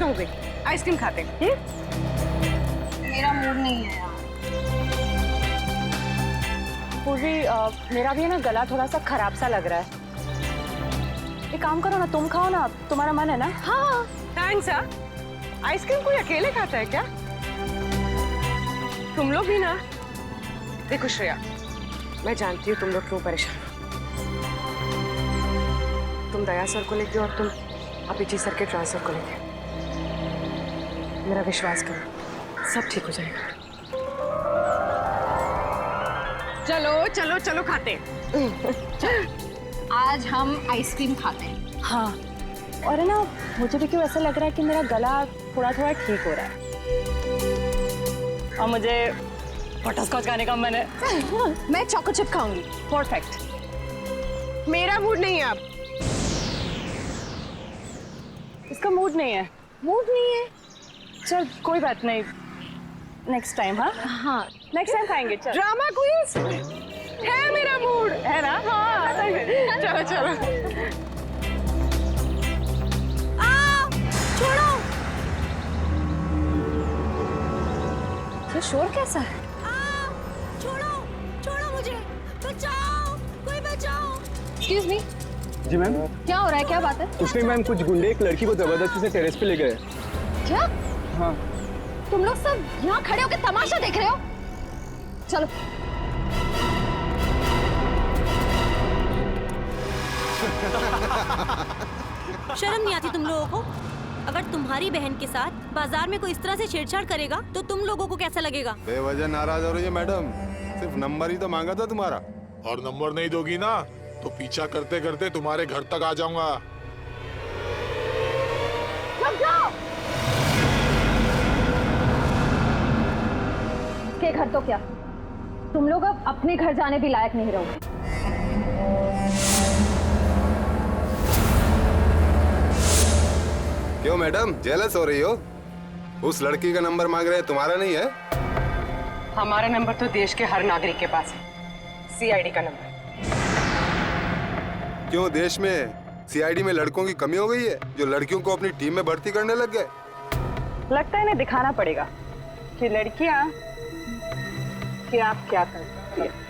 हो गई, आइसक्रीम खाते हैं। मेरा मूड नहीं है यार। पूर्वी मेरा भी है ना, गला थोड़ा सा खराब सा लग रहा है। एक काम करो ना, तुम खाओ ना, तुम्हारा मन है ना? हाँ थैंक्स। आइसक्रीम कोई अकेले खाता है क्या? तुम लोग भी ना। देखो श्रेया, मैं जानती हूँ तुम लोग क्यों परेशान हो। तुम दया सर को लेके और तुम अभिजीत सर के ट्रांसफर को लेके। मेरा विश्वास करो, सब ठीक हो जाएगा। चलो चलो चलो खाते हैं। आज हम आइसक्रीम खाते हैं। हाँ, और है ना, मुझे भी क्यों ऐसा लग रहा है कि मेरा गला थोड़ा थोड़ा ठीक हो रहा है और मुझे बटरस्कॉच खाने का मन है। मैं चॉको चिप खाऊंगी। परफेक्ट। मेरा मूड नहीं है अब। इसका मूड नहीं है? मूड नहीं है? चल कोई बात नहीं, नेक्स्ट टाइम। हाँ हाँ नेक्स्ट टाइम खाएंगे। चल ड्रामा क्वींस है, मेरा मूड है ना? हाँ चलो चलो। छोड़ो। ये शोर कैसा है? छोड़ो छोड़ो मुझे, बचाओ, कोई बचाओ। एक्सक्यूज मी, जी मैम। क्या हो रहा है? क्या बात है? कुछ नहीं मैम, कुछ गुंडे एक लड़की को जबरदस्ती से टेरेस पे ले गए। क्या हाँ। तुम लोग सब यहाँ खड़े होकर तमाशा देख रहे हो? चलो। शर्म नहीं आती तुम लोगों को? अगर तुम्हारी बहन के साथ बाजार में कोई इस तरह से छेड़छाड़ करेगा तो तुम लोगों को कैसा लगेगा? बेवजह नाराज हो रही है मैडम, सिर्फ नंबर ही तो मांगा था तुम्हारा। और नंबर नहीं दोगी ना तो पीछा करते करते तुम्हारे घर तक आ जाऊंगा। के घर तो क्या, तुम लोग अब अपने घर जाने भी लायक नहीं रहोगे। क्यों मैडम, जेलस हो रही हो? उस लड़की का नंबर मांग रहे हैं, तुम्हारा नहीं है? हमारा नंबर तो देश के हर नागरिक के पास है, सीआईडी का नंबर। क्यों, देश में सीआईडी में लड़कों की कमी हो गई है जो लड़कियों को अपनी टीम में भर्ती करने लग गए? लगता है इन्हें दिखाना पड़ेगा कि लड़कियां कि आप क्या करती हैं।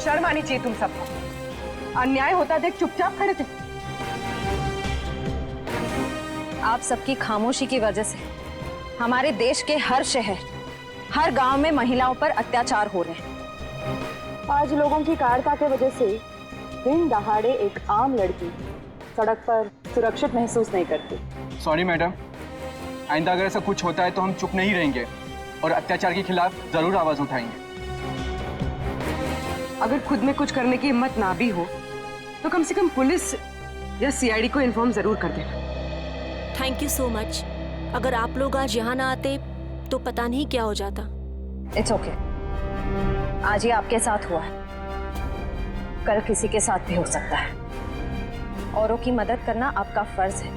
शर्म आनी चाहिए तुम सबको। अन्याय होता देख चुपचाप खड़े थे। आप सबकी खामोशी की वजह से हमारे देश के हर शहर, हर गांव में महिलाओं पर अत्याचार हो रहे हैं। आज लोगों की कायरता की वजह से दिन दहाड़े एक आम लड़की सड़क पर सुरक्षित महसूस नहीं करती। सॉरी मैडम, आइंदा अगर ऐसा कुछ होता है तो हम चुप नहीं रहेंगे और अत्याचार के खिलाफ जरूर आवाज उठाएंगे। अगर खुद में कुछ करने की हिम्मत ना भी हो तो कम से कम पुलिस या सीआईडी को इन्फॉर्म जरूर कर देना। Thank you so much. अगर आप लोग आज यहाँ ना आते तो पता नहीं क्या हो जाता। इट्स ओके, आज ही आपके साथ हुआ है, कल किसी के साथ भी हो सकता है। औरों की मदद करना आपका फर्ज है,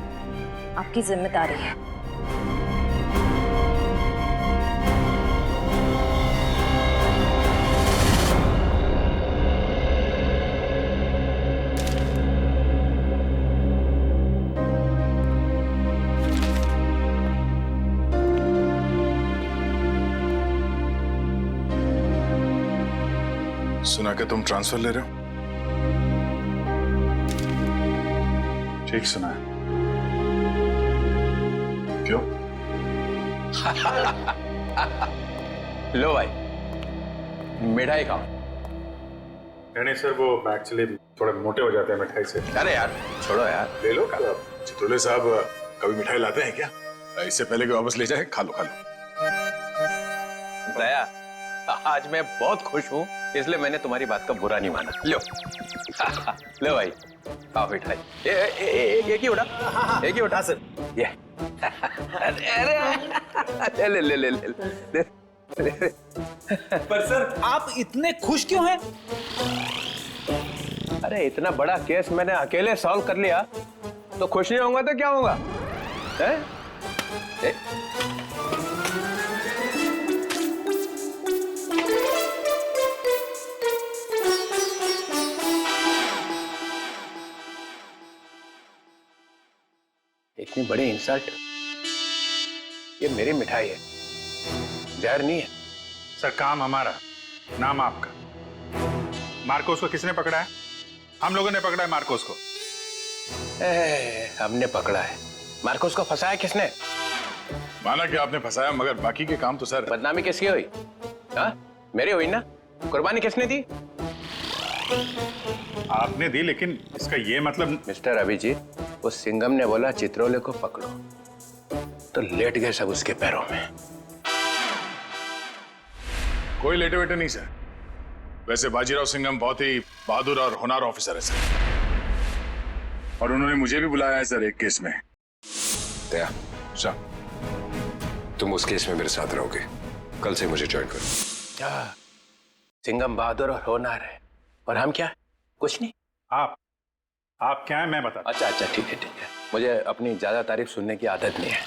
आपकी जिम्मेदारी है। सुना कि तुम ट्रांसफर ले रहे हो? ठीक सुना है। क्यों? लो भाई, मिठाई खाओ। नहीं सर, वो एक्चुअली थोड़े मोटे हो जाते हैं मिठाई से। अरे यार छोड़ो यार, ले लो। चित्रोले साहब कभी मिठाई लाते हैं क्या? इससे पहले कि वापस ले जाए, खा लो खा लो। दया, आज मैं बहुत खुश हूँ, इसलिए मैंने तुम्हारी बात का बुरा नहीं माना। लो लो भाई, खाओ मिठाई। एक ही उठा, एक ही उठा सर। ये अरे ले ले ले ले ले। पर सर आप इतने खुश क्यों हैं? अरे इतना बड़ा केस मैंने अकेले सॉल्व कर लिया, तो खुश नहीं होऊंगा तो क्या होगा? इतनी बड़ी इंसल्ट। ये मेरी मिठाई है, जहर नहीं है। सर काम हमारा, नाम आपका। मार्कोस को किसने पकड़ा है? हम लोगों ने पकड़ा है मार्कोस को। हमने पकड़ा है। मार्कोस को फंसाया किसने? माना कि आपने फंसाया, मगर बाकी के काम तो सर। बदनामी किसकी हुई? हाँ, मेरी हुई ना। कुर्बानी किसने दी? आपने दी, लेकिन इसका ये मतलब। मिस्टर अभिजीत, उस सिंघम ने बोला चित्रोले को पकड़ो, तो लेट गए सब उसके पैरों में। कोई लेटे वेटे नहीं सर। वैसे बाजीराव सिंघम बहुत ही बहादुर और होनहार ऑफिसर है सर, और उन्होंने मुझे भी बुलाया है सर एक केस में। दया, सर तुम उस केस में मेरे साथ रहोगे। कल से मुझे ज्वाइन करो। क्या सिंघम बहादुर और होनहार है, और हम क्या? कुछ नहीं। आप क्या है मैं बता। अच्छा ठीक है ठीक है। मुझे अपनी ज्यादा तारीफ सुनने की आदत नहीं है।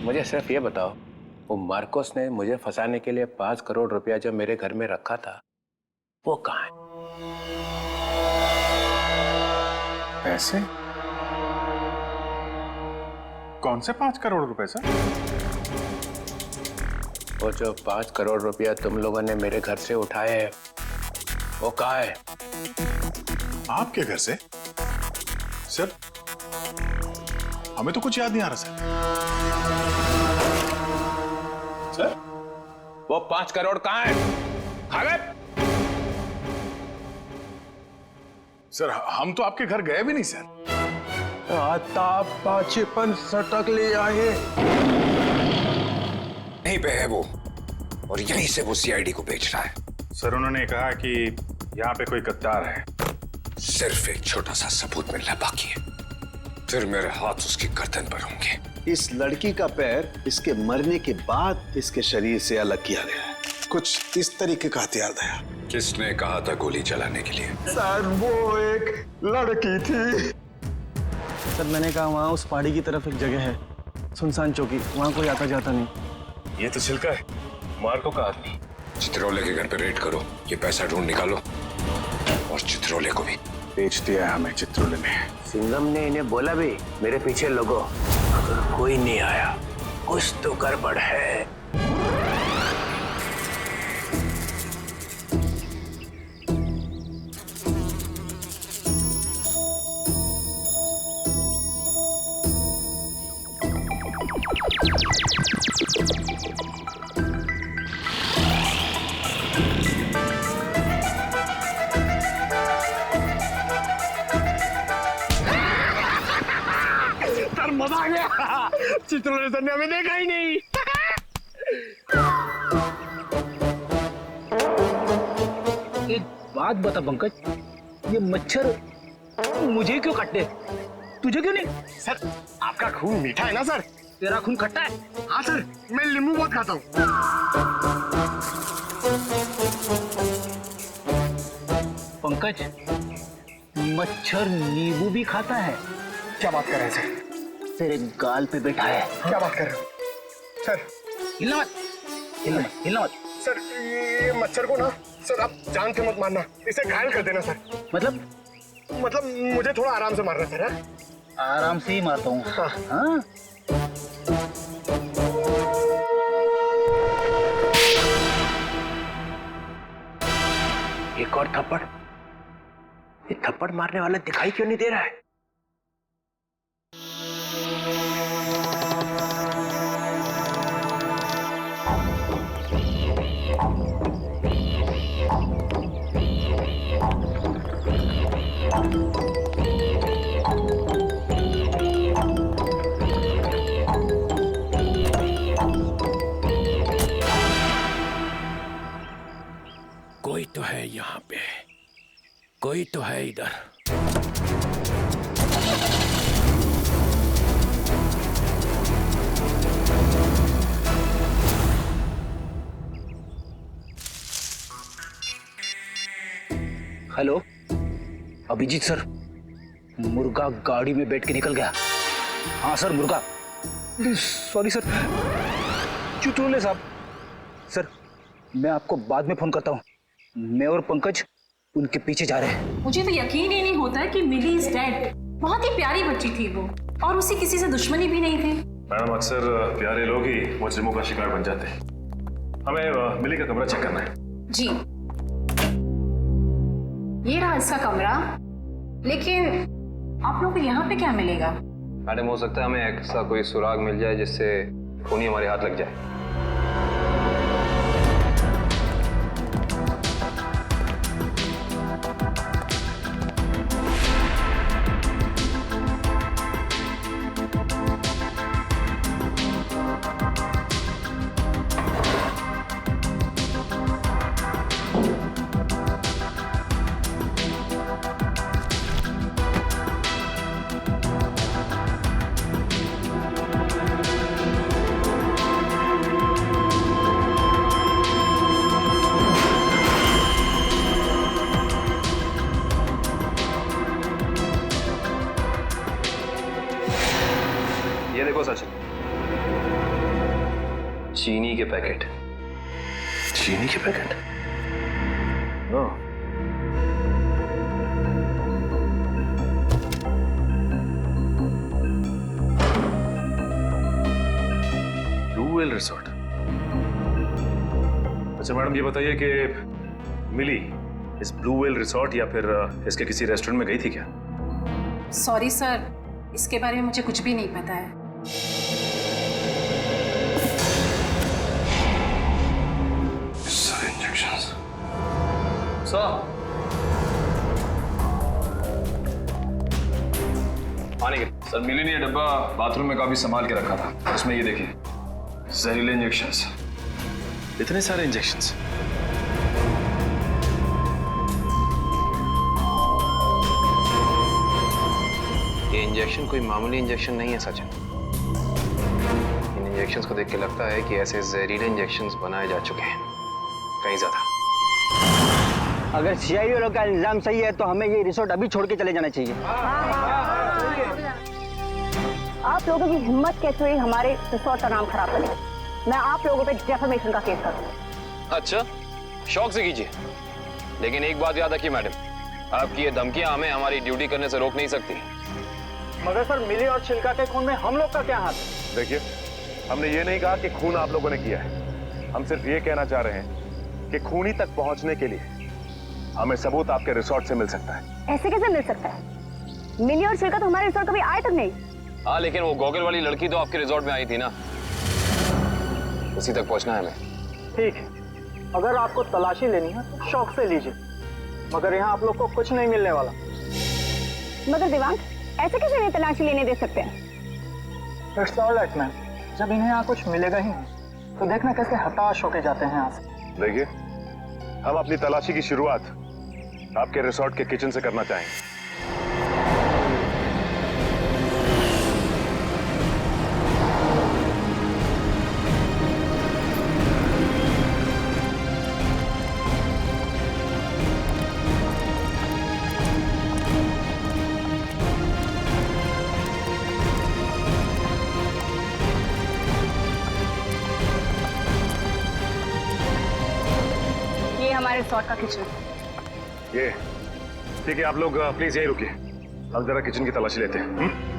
मुझे सिर्फ ये बताओ, वो मार्कोस ने मुझे फंसाने के लिए 5 करोड़ रुपया जो मेरे घर में रखा था, वो कहाँ है? पैसे? कौन से 5 करोड़ रुपए सर? वो जो 5 करोड़ रुपया तुम लोगों ने मेरे घर से उठाए हैं, वो कहाँ है? आपके घर से? सर हमें तो कुछ याद नहीं आ रहा सर। वो 5 करोड़ कहाँ है? खा गए? सर हम तो आपके घर गए भी नहीं सर। आता पाचेपन सटक ले आए। नहीं पे है वो, और यहीं से वो सीआईडी को बेच रहा है। सर उन्होंने कहा कि यहाँ पे कोई गद्दार है। सिर्फ एक छोटा सा सबूत मिलना बाकी है, फिर मेरे हाथ उसकी गर्दन पर होंगे। इस लड़की का पैर इसके मरने के बाद इसके शरीर से अलग किया गया है। कुछ इस तरीके का हथियार था। किसने कहा था गोली चलाने के लिए? सर वो एक लड़की थी। सर मैंने कहा वहाँ उस पहाड़ी की तरफ एक जगह है, सुनसान चौकी, वहाँ कोई आता जाता नहीं। ये तो छिलका है, मार्को का आदमी। चित्रोले के घर पे रेड करो, ये पैसा ढूंढ निकालो, और चित्रोले को भी। बेच दिया हमें चित्रोले ने। सिंघम ने इन्हें बोला भी, मेरे पीछे लोगों, अगर कोई नहीं आया कुछ तो गड़बड़ है। मजा आ गया। चित्रलेखन ने हमें देखा ही नहीं। एक बात बता पंकज, ये मच्छर मुझे क्यों काटते, तुझे क्यों नहीं? सर आपका खून मीठा है ना सर? तेरा खून खट्टा है? हाँ सर, मैं नींबू बहुत खाता हूँ। पंकज, मच्छर नींबू भी खाता है? क्या बात कर रहे हैं सर? तेरे गाल पे बैठा है। क्या बात कर रहे हो सर? हिलना मत, हिलना मत। सर ये मच्छर को ना सर आप जान से मत मारना, इसे घायल कर देना सर। मतलब मुझे थोड़ा आराम से मारना सर। हाँ? आराम से ही मारता हूँ। हाँ? एक और थप्पड़। ये थप्पड़ मारने वाला दिखाई क्यों नहीं दे रहा है? कोई तो है यहाँ पे, कोई तो है इधर। हेलो अभिजीत सर, मुर्गा गाड़ी में बैठ के निकल गया। हाँ सर, मुर्गा। सॉरी सर, चुटकुले साहब। सर मैं आपको बाद में फोन करता हूँ। मैं और पंकज उनके पीछे जा रहे हैं। मुझे तो यकीन ही नहीं होता कि मिली इज डेड। बहुत ही प्यारी बच्ची थी वो, और उसे किसी से दुश्मनी भी नहीं थी। मैडम अक्सर प्यारे लोग ही मुजरिमों का शिकार बन जाते हैं। हमें मिली का कमरा चेक करना है। जी, ये रहा इसका कमरा। लेकिन आप लोगों को यहाँ पे क्या मिलेगा? मैडम हो सकता है हमें ऐसा कोई सुराग मिल जाए जिससे खून ही हमारे हाथ लग जाए। ये देखो सचिन, चीनी के पैकेट। चीनी के पैकेट? Blue whale resort. अच्छा मैडम ये बताइए कि मिली इस ब्लू व्हेल रिसोर्ट या फिर इसके किसी रेस्टोरेंट में गई थी क्या? सॉरी सर, इसके बारे में मुझे कुछ भी नहीं पता है। पानी के सर, मिली ने ये डब्बा बाथरूम में काफी संभाल के रखा था। उसमें ये देखिए जहरीले इंजेक्शंस। इतने सारे इंजेक्शंस? ये इंजेक्शन कोई मामूली इंजेक्शन नहीं है सचिन। इन इंजेक्शंस को देख के लगता है कि ऐसे जहरीले इंजेक्शंस बनाए जा चुके हैं कहीं ज्यादा। अगर सीआईडी वालों का इल्जाम सही है तो हमें ये रिसोर्ट अभी छोड़ के चले जाना चाहिए। आप लोगों की हिम्मत कैसे हुई हमारे रिसोर्ट का नाम खराब करने? मैं आप लोगों पे डेफेमेशन का केस करूंगा। अच्छा, शौक से कीजिए, लेकिन एक बात याद रखिए मैडम, आपकी ये धमकियां हमें हमारी ड्यूटी करने से रोक नहीं सकती। मगर सर, मिली और छिलका के खून में हम लोग का क्या हाथ? देखिए, हमने ये नहीं कहा कि खून आप लोगों ने किया है। हम सिर्फ ये कहना चाह रहे हैं कि खूनी तक पहुंचने के लिए हमें सबूत आपके रिसोर्ट से मिल सकता है। ऐसे कैसे मिल सकता है? मिली और छिलका तो हमारे रिसोर्ट कभी आए तक नहीं। हाँ, लेकिन वो गॉगल वाली लड़की तो आपके रिसोर्ट में आई थी ना, उसी तक पहुंचना है हमें। ठीक है, अगर आपको तलाशी लेनी है तो शौक से लीजिए, मगर यहाँ आप लोग को कुछ नहीं मिलने वाला। मगर दिवांग, ऐसे कैसे नहीं तलाशी लेने दे सकते हैं? इट्स ऑल राइट मैम, जब इन्हें यहाँ कुछ मिलेगा ही नहीं तो देखना कैसे हताश होके जाते हैं यहाँ से। देखिए, हम अपनी तलाशी की शुरुआत आपके रिसोर्ट के किचन से करना चाहेंगे। ये हमारे रिसोर्ट का किचन। ये ठीक है, आप लोग प्लीज यहीं रुकिए, हम जरा किचन की तलाशी लेते हैं।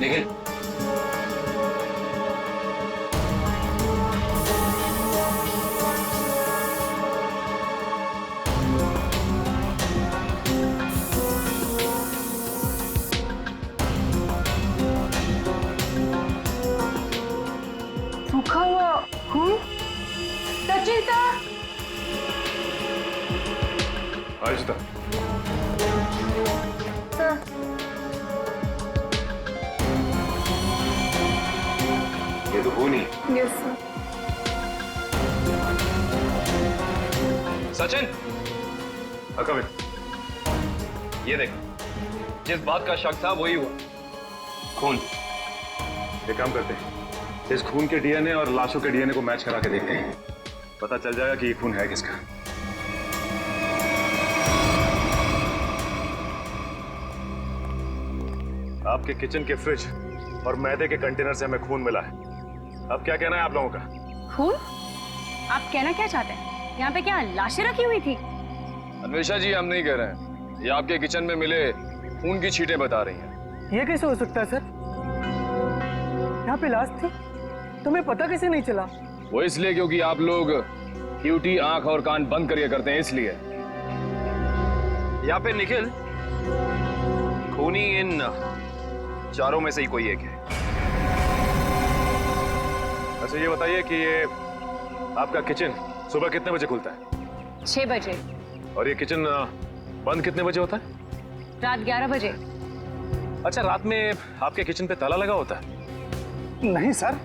निखिल, सूखा हुआ खून। सचिता, आयुष्ता, ये तो खून ही। Yes sir. सचिन, कम ये देख, जिस बात का शक था वही हुआ, खून। एक काम करते हैं, इस खून के डीएनए और लाशों के डीएनए को मैच करा के देखते हैं, पता चल जाएगा कि ये खून है किसका। आपके किचन के फ्रिज और मैदे के कंटेनर से हमें खून मिला है। अब क्या कहना है आप लोगों का? खून? आप कहना क्या चाहते हैं? यहाँ पे क्या लाशें रखी हुई थी? अन्वेषा जी, हम नहीं कह रहे हैं, ये आपके किचन में मिले खून की छींटें बता रही हैं। ये कैसे हो सकता है सर? यहाँ पे लाश थी, तुम्हें पता कैसे नहीं चला? वो इसलिए क्योंकि आप लोग ड्यूटी आंख और कान बंद करके करते हैं, इसलिए। यहाँ पे निखिल, खूनी इन चारों में से ही कोई एक है। अच्छा ये बताइए कि ये आपका किचन सुबह कितने बजे खुलता है? 6 बजे। और ये किचन बंद कितने बजे होता है? रात 11 बजे। अच्छा, रात में आपके किचन पे ताला लगा होता है? नहीं सर।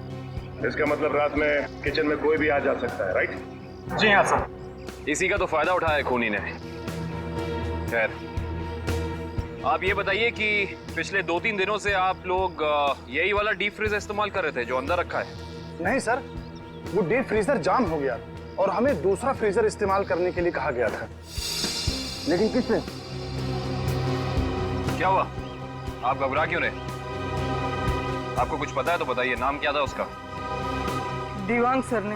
इसका मतलब रात में किचन में कोई भी आ जा सकता है, राइट? जी हाँ सर। इसी का तो फायदा उठाया है खूनी ने। खैर, आप ये बताइए कि पिछले 2-3 दिनों से आप लोग यही वाला डीप फ्रीजर इस्तेमाल कर रहे थे जो अंदर रखा है? नहीं सर, वो डीप फ्रीजर जाम हो गया और हमें दूसरा फ्रीजर इस्तेमाल करने के लिए कहा गया था। लेकिन किसने? क्या हुआ? आप घबरा क्यों रहे? आपको कुछ पता है तो बताइए, नाम क्या था उसका? दीवांग सर ने।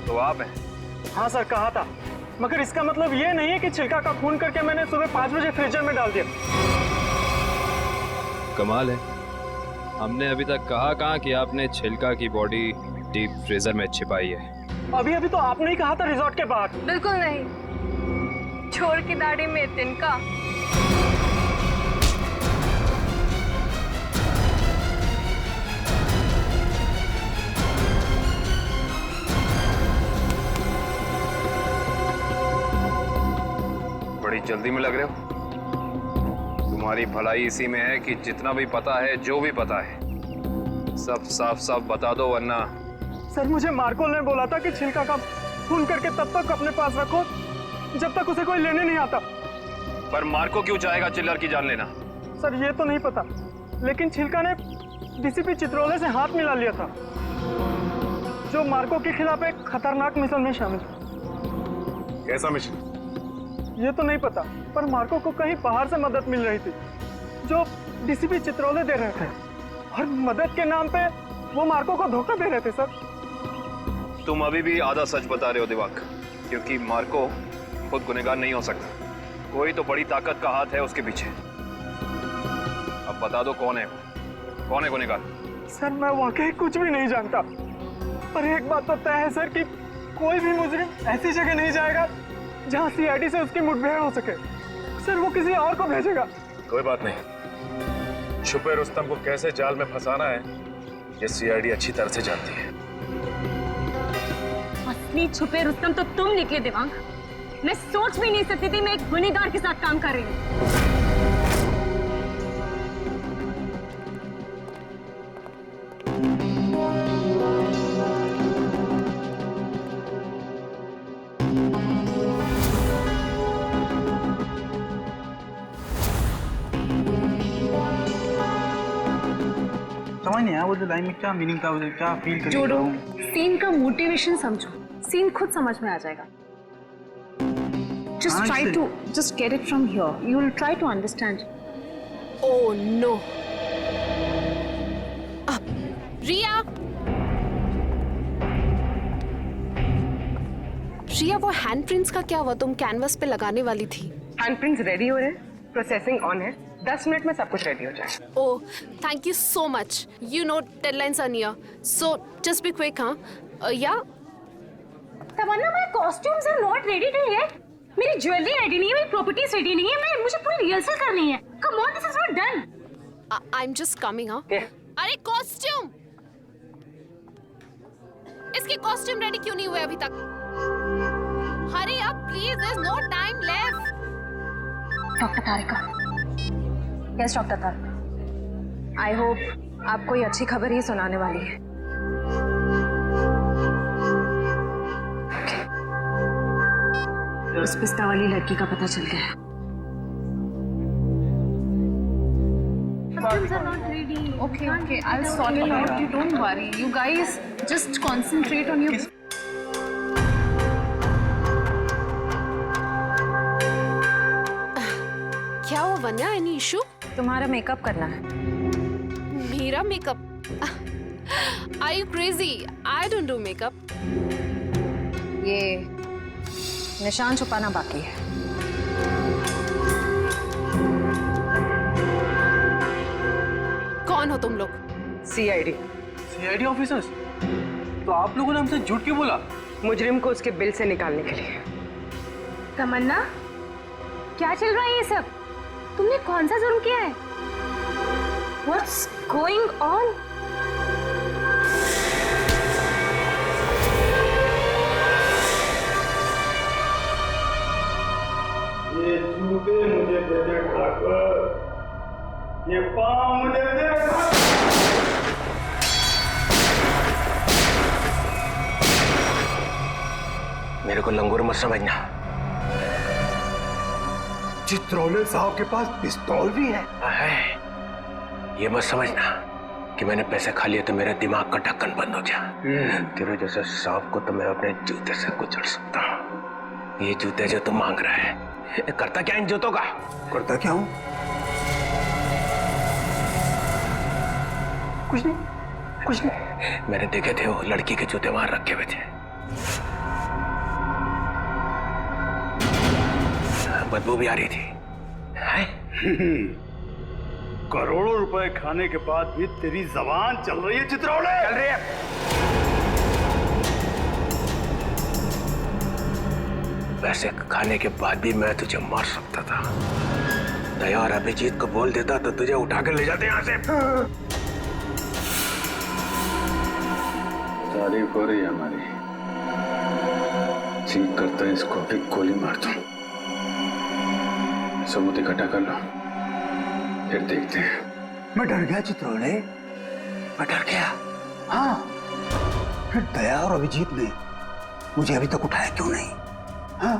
तो आप हैं? हाँ सर, कहा था, मगर इसका मतलब ये नहीं है कि छिलका का खून करके मैंने सुबह 5 बजे फ्रीजर में डाल दिया। कमाल है, हमने अभी तक कहा कि आपने छिलका की बॉडी डीप फ्रीजर में छिपाई है। अभी अभी तो आपने ही कहा था रिजॉर्ट के बाहर। बिल्कुल नहीं, छोड़ की दाढ़ी में तिनका। बड़ी जल्दी में लग रहे हो। तुम्हारी भलाई इसी में है कि जितना भी पता है, जो भी पता है, सब साफ साफ बता दो, वरना। सर, मुझे मार्को ने बोला था कि छिलका का खून करके तब तक अपने पास रखो जब तक उसे कोई लेने नहीं आता। पर मार्को क्यों चाहेगा चिल्लर की जान लेना? सर ये तो नहीं पता, लेकिन छिलका ने डीसीपी चित्रोले से हाथ मिला लिया था, जो मार्को के खिलाफ एक खतरनाक मिशन में शामिल था। कैसा मिशन? ये तो नहीं पता, पर मार्को को कहीं बाहर से मदद मिल रही थी जो डीसीपी चित्रोले दे रहे थे, और मदद के नाम पे वो मार्को को धोखा दे रहे थे सर। तुम अभी भी आधा सच बता रहे हो दिवाक, क्योंकि मार्को खुद गुनहगार नहीं हो सकता। कोई तो बड़ी ताकत का हाथ है उसके पीछे। अब बता दो कौन है गुनहगार? सर मैं वाकई कुछ भी नहीं जानता, पर एक बात तो तय है सर कि कोई भी मुजरिम ऐसी जगह नहीं जाएगा जहां सीआईडी से उसकी मुठभेड़ हो सके। सर वो किसी और को भेजेगा। कोई बात नहीं, छुपे रुस्तम को कैसे जाल में फंसाना है ये सीआईडी अच्छी तरह से जानती है। असली छुपे रुस्तम तो तुम निकले दिवांग। मैं सोच भी नहीं सकती थी मैं एक गुनहगार के साथ काम कर रही हूँ। समझ नहीं आया वो जो लाइन में क्या मीनिंग था, वो क्या फील कर जोड़ो, सीन का मोटिवेशन समझो, सीन खुद समझ में आ जाएगा। Just try to just get it from here. You will try to understand. Oh no. रिया, रिया वो हैंडप्रिंट्स का क्या हुआ? तुम कैनवस पे लगाने वाली थी। हैंडप्रिंट्स रेडी हो रहे हैं, प्रोसेसिंग ऑन है, 10 मिनट में सब कुछ रेडी हो जाएगा। Oh, thank you so much. You know deadlines are near, so just be quick, हाँ? Yeah. Tamanna, my costumes are not ready till yet. मेरी ज्वेलरी रेडी नहीं है, मेरी प्रॉपर्टीज रेडी नहीं है, मुझे पूरी रिहर्सल करनी है। Come on, this is not done. I'm just coming, हाँ? अरे कॉस्ट्यूम, इसके कॉस्ट्यूम रेडी क्यों नहीं हुए अभी तक? Hurry up, please. There's no time left. Doctor Tarika, yes doctor Tarika, I hope आप कोई अच्छी खबर ही सुनाने वाली है। उस पिस्ता वाली लड़की का पता चल गया। Costumes are not ready. Okay, I'll sort it out. You don't worry. You guys just concentrate on your. क्या हुआ वन्या? Any issue? तुम्हारा मेकअप करना है। मेरा makeup? Are you crazy? I don't do makeup. ये निशान छुपाना बाकी है। कौन हो तुम लोग? CID officers? तो आप लोगों ने हमसे झूठ क्यों बोला? मुजरिम को उसके बिल से निकालने के लिए। तमन्ना, क्या चल रहा है ये सब? तुमने कौन सा जुर्म किया है? What's going on? ये जूते मुझे दे दे ठाकुर, ये पाँव मुझे दे। मेरे को लंगूर मत समझना। चित्रोले साहब के पास पिस्तौल भी है। ये मत समझना कि मैंने पैसे खा लिए तो मेरे दिमाग का ढक्कन बंद हो गया। तेरे जैसे सांप को तो मैं अपने जूते से कुचल सकता हूँ। ये जूते जो तुम मांग रहा है, करता क्या इन जूतों का? करता क्या हूँ? कुछ नहीं। मैंने देखे थे वो लड़की के जूते वहां रखे हुए थे। बदबू भी आ रही थी। करोड़ों रुपए खाने के बाद भी तेरी जबान चल रही है चित्रोले? चल रही है। पैसे खाने के बाद भी मैं तुझे मार सकता था। दया और अभिजीत को बोल देता तो तुझे उठा कर ले जाते यहाँ से। तारीफ हो रही है हमारी। ठीक करता है इसको भी गोली मार दूं। सबूत इकट्ठा कर लो, फिर देखते हैं। मैं डर गया चित्रोले, मैं डर गया। हाँ, फिर दया और अभिजीत ने मुझे अभी तक उठाया क्यों नहीं? हाँ?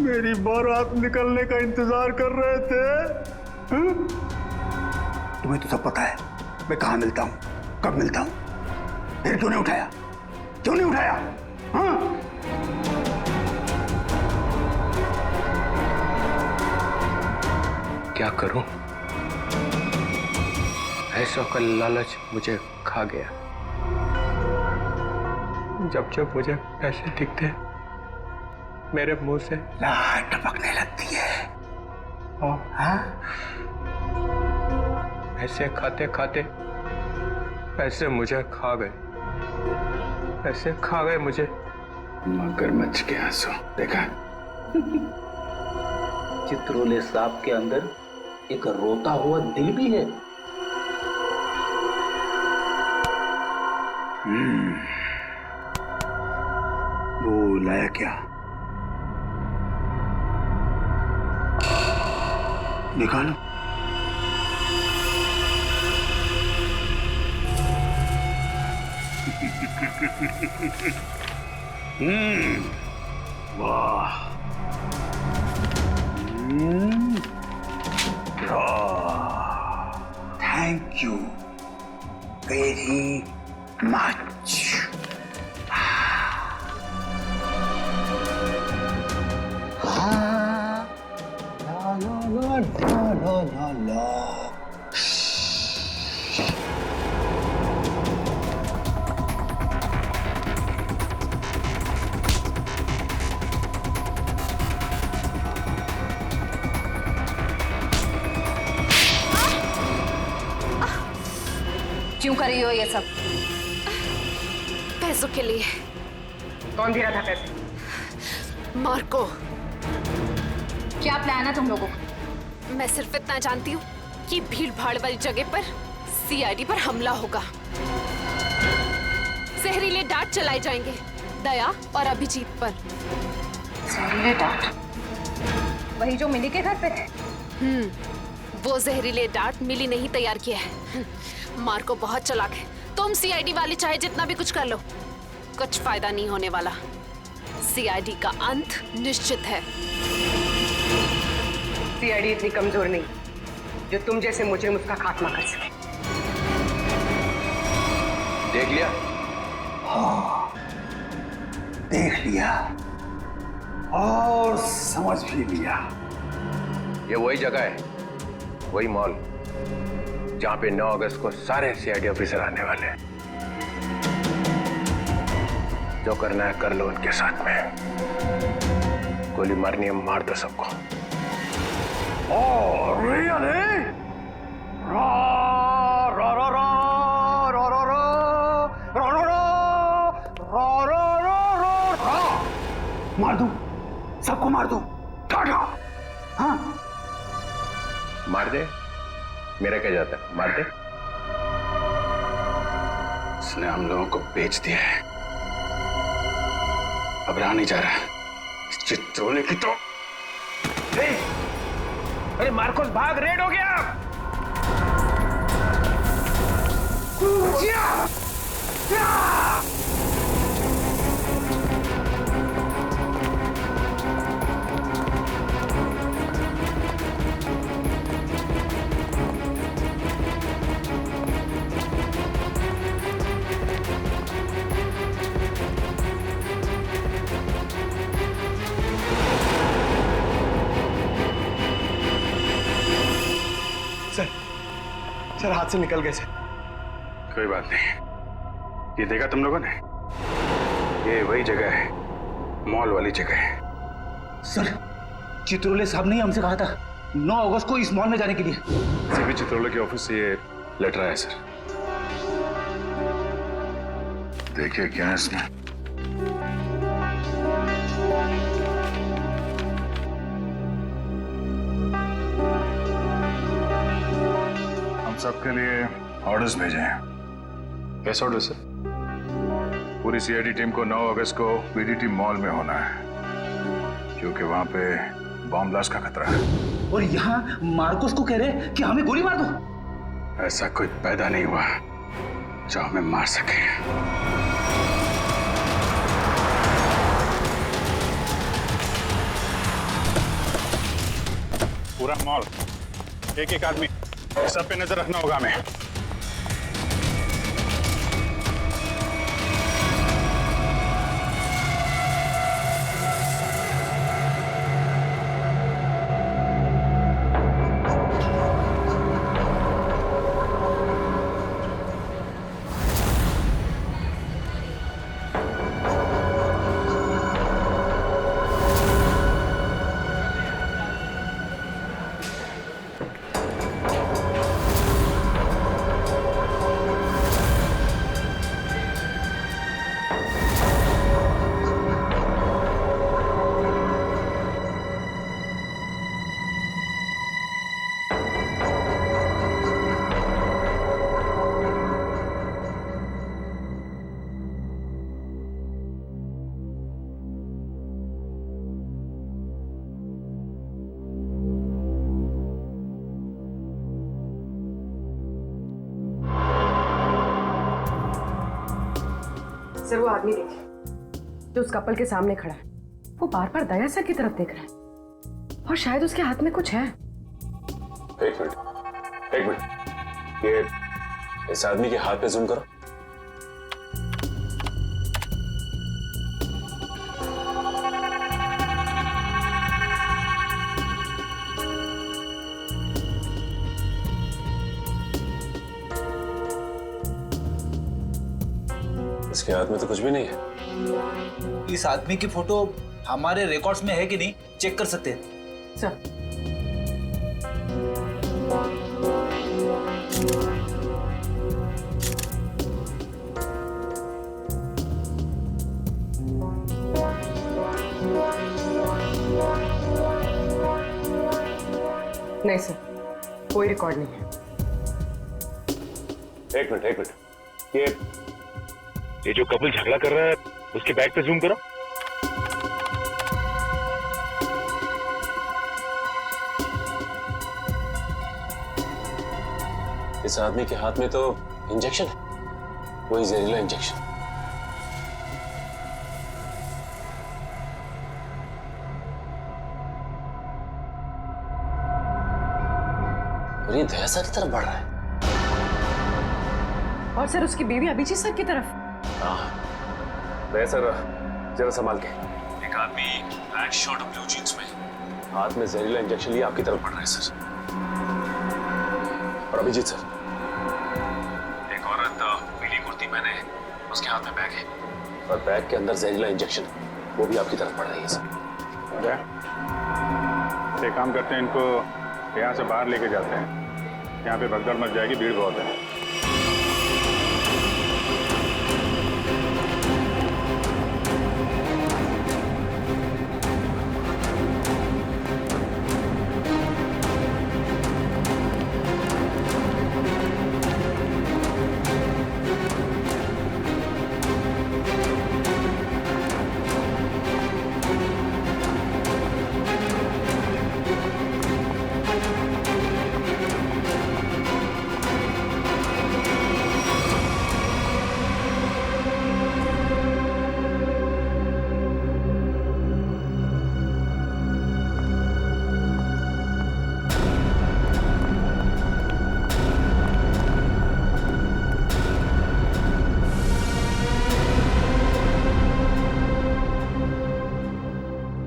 मेरी बारात निकलने का इंतजार कर रहे थे। हाँ? तुम्हें तो सब पता है मैं कहाँ मिलता हूँ, कब मिलता हूँ। फिर क्यों नहीं उठाया? क्यों नहीं उठाया? हाँ? करूं? पैसों का लालच मुझे खा गया। जब जब मुझे पैसे दिखते मेरे मुंह से लार टपकने लगती है। हाँ? पैसे खाते खाते पैसे मुझे खा गए, पैसे खा गए मुझे। मगरमच्छ के आंसू देखा? चित्रोले सांप के अंदर एक रोता हुआ दिल भी है। वो लाया क्या? निकालो। वाह। Thank you very much. क्यों कर रही हो ये सब? पैसों के लिए। कौन दे रहा था पैसे? मार्को। क्या प्लान है तुम लोगों का? मैं सिर्फ इतना जानती हूँ कि भीड़ भाड़ वाली जगह पर सीआईडी पर हमला होगा। जहरीले डांट चलाए जाएंगे दया और अभिजीत पर। जहरीले डांट? वही जो मिली के घर पे थे? वो जहरीले डांट मिली नहीं तैयार किया है। मार्को बहुत चालाक है। तुम सीआईडी वाले चाहे जितना भी कुछ कर लो, कुछ फायदा नहीं होने वाला। सीआईडी का अंत निश्चित है। सीआईडी इतनी कमजोर नहीं जो तुम जैसे मुजरिम उसका खात्मा कर सके। देख लिया? हाँ, देख लिया और समझ भी लिया। ये वही जगह है, वही मॉल जहां पे 9 अगस्त को सारे सीआईडी ऑफिसर आने वाले हैं। जो करना है कर लो उनके साथ में। गोली मारनी है मार दो सबको। Oh, really? Ra ra ra ra ra ra ra ra ra ra ra ra ra। मार दूं, सबको मार दूं, टाटा। हाँ, मार दे, मेरा क्या जाता है, मार दे। इसने हम लोगों को बेच दिया है, अब रहा नहीं जा रहा। इस चित्रोले की तो अरे मार्कोस भाग, रेड हो गया। सर हाथ से निकल गए सर। कोई बात नहीं, ये देखा तुम लोगों ने? ये वही जगह है, मॉल वाली जगह है। सर, चित्रोले साहब ने हमसे कहा था 9 अगस्त को इस मॉल में जाने के लिए। सीपी चित्रोले के ऑफिस से ये लेटर आया सर। देखिए क्या है इसमें। सबके लिए ऑर्डर्स भेजे हैं। कैसे ऑर्डर सर? पूरी सीआईडी टीम को 9 अगस्त को बीडीटी मॉल में होना है, क्योंकि वहां पे बॉम्ब ब्लास्ट का खतरा है। और यहाँ मार्कोस को कह रहे कि हमें गोली मार दो। ऐसा कोई पैदा नहीं हुआ जो हमें मार सके। पूरा मॉल, एक एक आदमी, सब पे नजर रखना होगा हमें। सर वो आदमी देखिए जो उस कपल के सामने खड़ा है, वो बार बार दया सर की तरफ देख रहा है और शायद उसके हाथ में कुछ है। एक मिनट, ये इस आदमी के हाथ पे जूम करो। इसके हाथ में तो कुछ भी नहीं है। इस आदमी की फोटो हमारे रिकॉर्ड्स में है कि नहीं, चेक कर सकते हैं सर। नहीं सर, कोई रिकॉर्ड नहीं है। एक मिनट, ये जो कपल झगड़ा कर रहा है उसके बैग पे जूम करो। इस आदमी के हाथ में तो इंजेक्शन है, वही जहरीला इंजेक्शन। और ये दया सर की तरफ बढ़ रहा है। और सर उसकी बीवी अभिजीत सर की तरफ। दया सर जरा संभाल के। एक आदमी ब्लैक शर्ट और ब्लू जींस में हाथ में जहरीला इंजेक्शन लिए आपकी तरफ बढ़ रहा है सर। और अभिजीत सर, एक औरत पीली कुर्ती पहने, उसके हाथ में बैग है और बैग के अंदर जहरीला इंजेक्शन, वो भी आपकी तरफ बढ़ रही है सर। एक काम करते हैं, इनको यहाँ से बाहर लेके जाते हैं। यहाँ पे भगदड़ मच जाएगी, भीड़ बहुत है।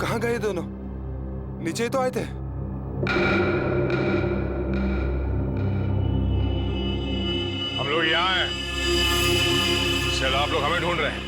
कहाँ गए दोनों? नीचे तो आए थे। हम लोग यहाँ हैं, शायद आप लोग हमें ढूंढ रहे हैं।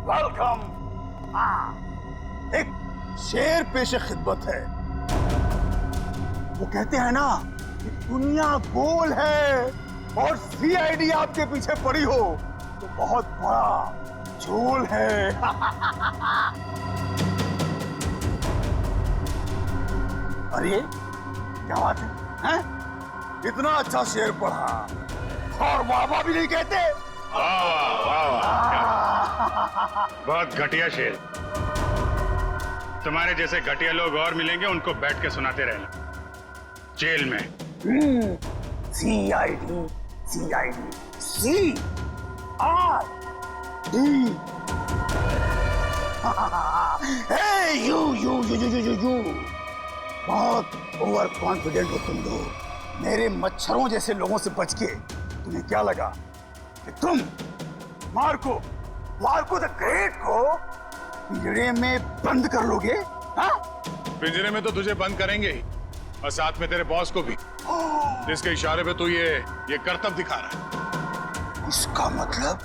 वेलकम। एक शेर पेशे खिदमत है। वो कहते हैं ना कि दुनिया गोल है और सीआईडी आपके पीछे पड़ी हो तो बहुत बड़ा झोल है। अरे क्या बात है? इतना अच्छा शेर पढ़ा और वाह भी नहीं कहते। बहुत घटिया शेर। तुम्हारे जैसे घटिया लोग और मिलेंगे, उनको बैठ के सुनाते रहना जेल में। CID C R D. You बहुत ओवर कॉन्फिडेंट हो तुम लोग। मेरे मच्छरों जैसे लोगों से बच के तुम्हें क्या लगा कि तुम मार्को द ग्रेट को पिंजरे में बंद कर लोगे? पिंजरे में तो तुझे बंद करेंगे ही, और साथ में तेरे बॉस को भी, जिसके इशारे पे तू ये करतब दिखा रहा है। इसका मतलब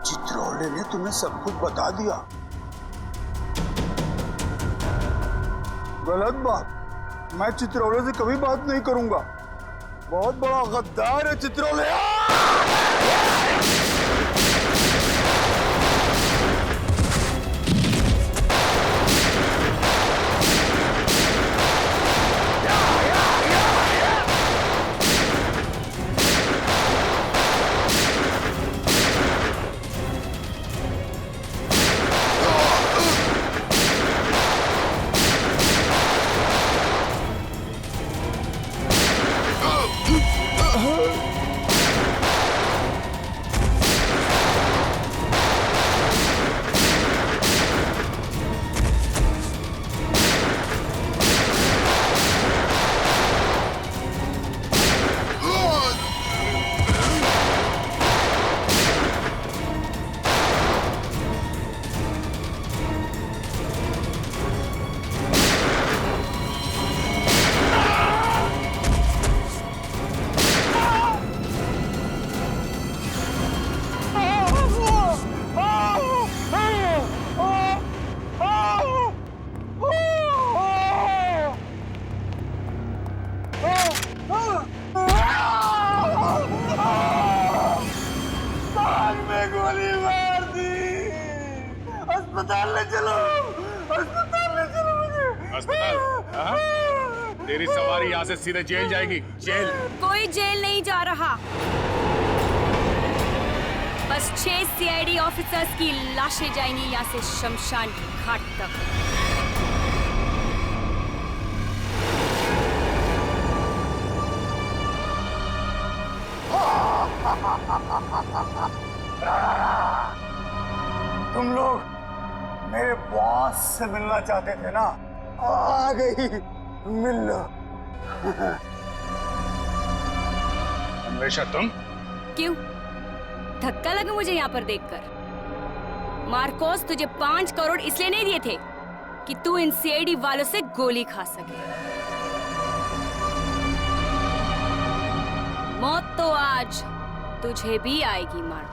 चित्रोले ने तुम्हें सब कुछ बता दिया। गलत बात। मैं चित्रोले से कभी बात नहीं करूंगा। बहुत बड़ा गद्दार है चित्रोले। अस्पताल ले चलो, अस्पताल ले चलो मुझे। अस्पताल? हाँ? तेरी सवारी यहाँ से सीधे जेल जाएगी, जेल। कोई जेल नहीं जा रहा, बस 6 सीआईडी ऑफिसर्स की लाशें जाएंगी यहाँ से शमशान घाट तक। तुम लोग मेरे बॉस से मिलना चाहते थे ना, आ गई, मिल लो। हमेशा तुम? क्यों धक्का लगा मुझे यहाँ पर देखकर? मार्कोस तुझे 5 करोड़ इसलिए नहीं दिए थे कि तू इन सीआईडी वालों से गोली खा सके। मौत तो आज तुझे भी आएगी मार्कोस।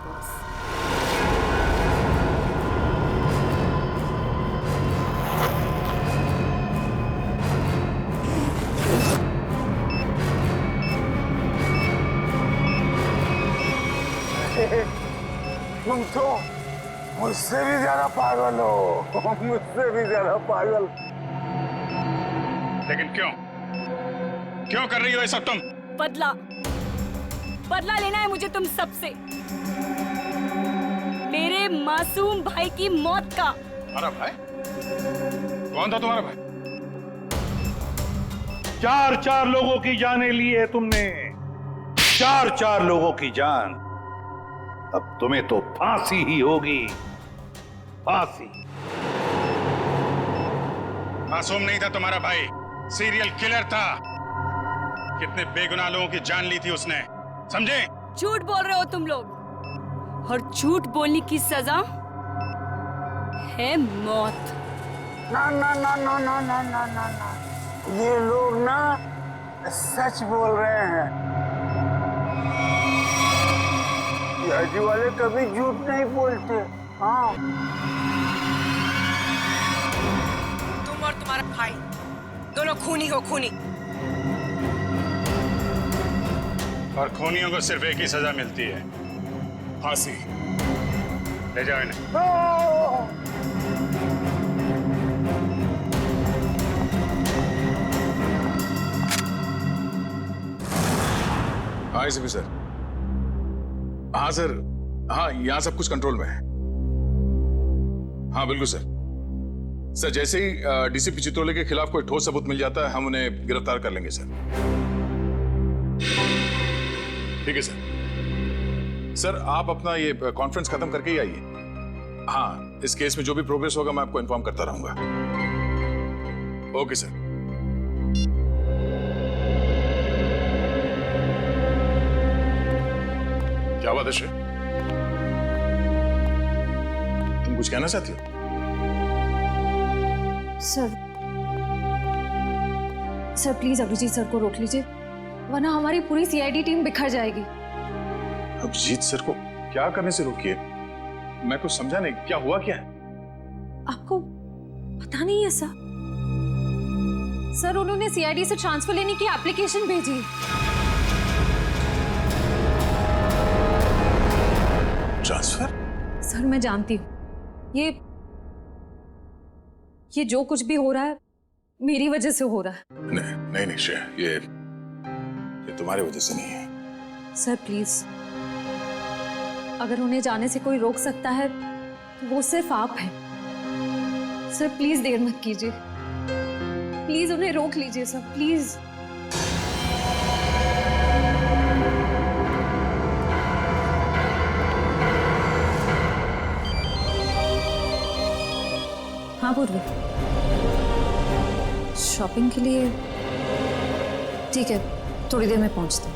तुम तो मुझसे भी ज्यादा पागल हो, मुझसे भी ज्यादा पागल। लेकिन क्यों क्यों कर रही हो ये सब तुम? बदला लेना है मुझे तुम सबसे, मेरे मासूम भाई की मौत का। हमारा भाई? कौन था तुम्हारा भाई? 4 लोगों की जानें ली है तुमने, 4 लोगों की जान। अब तुम्हें तो फांसी ही होगी, फांसी। मासूम नहीं था तुम्हारा भाई, सीरियल किलर था। कितने बेगुनाह लोगों की जान ली थी उसने, समझे? झूठ बोल रहे हो तुम लोग, और झूठ बोलने की सजा है मौत। ना ना ना ना ना ना ना ना ना, ये लोग ना सच बोल रहे हैं। सीआईडी वाले कभी झूठ नहीं बोलते। हाँ, तुम और तुम्हारा भाई दोनों खूनी हो, खूनी। और खूनियों को सिर्फ एक ही सजा मिलती है, फांसी। ले जाओ इन्हें। हाँ एसीपी सर। हाँ सर, हाँ यहाँ सब कुछ कंट्रोल में है। हाँ बिल्कुल सर। सर जैसे ही डीसीपी चित्रोले के खिलाफ कोई ठोस सबूत मिल जाता है, हम उन्हें गिरफ्तार कर लेंगे सर। ठीक है सर। सर आप अपना ये कॉन्फ्रेंस खत्म करके ही आइए। हाँ, इस केस में जो भी प्रोग्रेस होगा मैं आपको इन्फॉर्म करता रहूंगा। Okay sir. क्या बात है श्रेय? तुम कुछ कहना चाहती हो? सर प्लीज अभिजीत सर को रोक लीजिए, वरना हमारी पूरी सीआईडी टीम बिखर जाएगी। अभिजीत सर को क्या करने से रोकिए? मैं कुछ समझा नहीं, क्या हुआ क्या है? आपको पता नहीं है सर? सर उन्होंने सीआईडी से ट्रांसफर लेने की एप्लीकेशन भेजी। ट्रांसफर? सर मैं जानती हूँ ये जो कुछ भी हो रहा है मेरी वजह से हो रहा है। नहीं नहीं श्रेया, ये तुम्हारी वजह से नहीं है। सर प्लीज, अगर उन्हें जाने से कोई रोक सकता है तो वो सिर्फ आप हैं। सर प्लीज देर मत कीजिए, प्लीज उन्हें रोक लीजिए सर, प्लीज। हाँ पूर्वी, शॉपिंग के लिए ठीक है, थोड़ी देर में पहुंचते हैं।